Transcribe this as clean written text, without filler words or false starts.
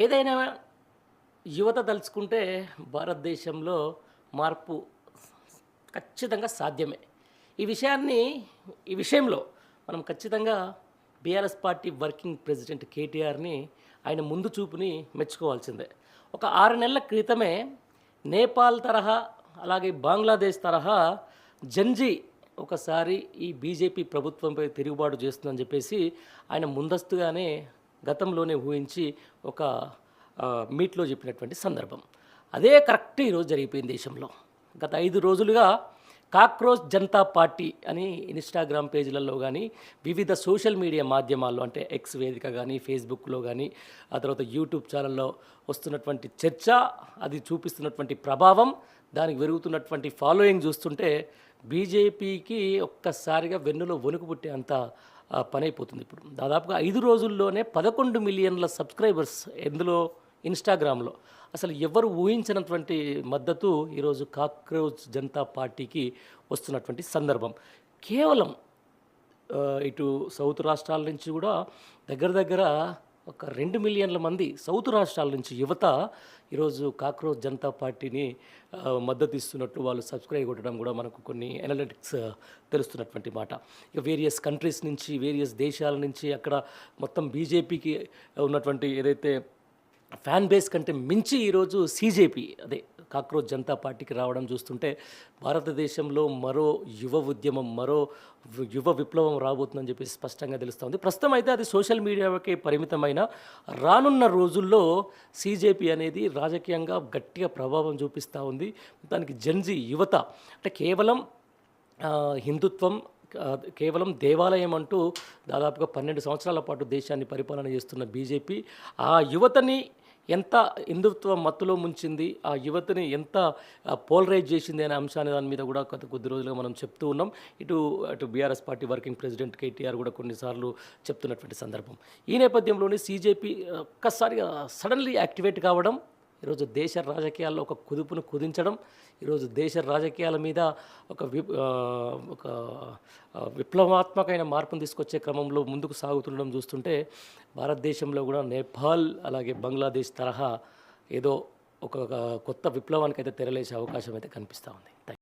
ఏదైనా యువత తలుచుకుంటే భారతదేశంలో మార్పు ఖచ్చితంగా సాధ్యమే. ఈ విషయాన్ని ఈ విషయంలో మనం ఖచ్చితంగా బీఆర్ఎస్ పార్టీ వర్కింగ్ ప్రెసిడెంట్ కేటీఆర్‌ని ఆయన ముందు చూపుని మెచ్చుకోవాల్సిందే. ఒక 6 నెలల క్రితమే నేపాల్ తరహా, అలాగే బంగ్లాదేశ్ తరహా జంజీ ఒకసారి ఈ బీజేపీ ప్రభుత్వంపై తిరుగుబాటు చేస్తుందని చెప్పేసి ఆయన ముందస్తుగానే గతంలోనే ఊహించి ఒక మీట్‌లో చెప్పినటువంటి సందర్భం. అదే కరెక్ట్ ఈరోజు జరిగిపోయింది దేశంలో. గత 5 రోజులుగా కాక్రోచ్ జనతా పార్టీ అని ఇన్‌స్టాగ్రామ్ పేజీలలో గానీ, వివిధ సోషల్ మీడియా మాధ్యమాల్లో అంటే ఎక్స్ వేదిక గానీ, ఫేస్‌బుక్‌లో గానీ, ఆ తర్వాత యూట్యూబ్ ఛానల్లో వస్తున్నటువంటి చర్చ, అది చూపిస్తున్నటువంటి ప్రభావం, దానికి పెరుగుతున్నటువంటి ఫాలోయింగ్ చూస్తుంటే బీజేపీకి ఒక్కసారిగా వెన్నులో వణుకు పుట్టే అంత పనైపోతుంది ఇప్పుడు. దాదాపుగా 5 రోజుల్లోనే 11 మిలియన్ల సబ్స్క్రైబర్స్ ఎందులో ఇన్‌స్టాగ్రామ్‌లో. అసలు ఎవరు ఊహించినటువంటి మద్దతు ఈరోజు కాక్రోచ్ జనతా పార్టీకి వస్తున్నటువంటి సందర్భం. కేవలం ఇటు సౌత్ రాష్ట్రాల నుంచి కూడా దగ్గర దగ్గర ఒక 2 మిలియన్ల మంది సౌత్ రాష్ట్రాల నుంచి యువత ఈరోజు కాక్రోచ్ జనతా పార్టీని మద్దతు ఇస్తున్నట్టు వాళ్ళు సబ్స్క్రైబ్ కొట్టడం కూడా మనకు కొన్ని అనలిటిక్స్ తెలుస్తున్నటువంటి మాట. ఇక వేరియస్ కంట్రీస్ నుంచి, వేరియస్ దేశాల నుంచి అక్కడ మొత్తం బీజేపీకి ఉన్నటువంటి ఏదైతే ఫ్యాన్ బేస్ కంటే మించి ఈరోజు సీజేపీ అదే కాక్రోచ్ జనతా పార్టీకి రావడం చూస్తుంటే భారతదేశంలో మరో యువ ఉద్యమం, మరో యువ విప్లవం రాబోతుందని చెప్పేసి స్పష్టంగా తెలుస్తుంది. ప్రస్తుతం అయితే అది సోషల్ మీడియాకే పరిమితమైన, రానున్న రోజుల్లో సీజేపీ అనేది రాజకీయంగా గట్టిగా ప్రభావం చూపిస్తూ ఉంది. దానికి జెన్జీ యువత అంటే కేవలం హిందుత్వం, కేవలం దేవాలయం అంటూ దాదాపుగా 12 సంవత్సరాల పాటు దేశాన్ని పరిపాలన చేస్తున్న బీజేపీ ఆ యువతని ఎంత హిందుత్వ మత్తులో ముంచింది, ఆ యువతని ఎంత పోలరైజ్ చేసింది అనే అంశాన్ని దాని మీద కూడా కొద్ది రోజులుగా మనం చెప్తూ ఉన్నాం. అటు BRS party working president KTR కూడా కొన్నిసార్లు చెప్తున్నటువంటి సందర్భం. ఈ నేపథ్యంలోనే సీజేపీ ఒక్కసారిగా సడన్లీ యాక్టివేట్ కావడం, ఈరోజు దేశ రాజకీయాల్లో ఒక కుదుపును కుదించడం, ఈరోజు దేశ రాజకీయాల మీద ఒక విప్లవాత్మకమైన మార్పును తీసుకొచ్చే క్రమంలో ముందుకు సాగుతుండడం చూస్తుంటే భారతదేశంలో కూడా నేపాల్ అలాగే బంగ్లాదేశ్ తరహా ఏదో ఒక కొత్త విప్లవానికి అయితే తెరలేసే అవకాశం అయితే కనిపిస్తూ ఉంది.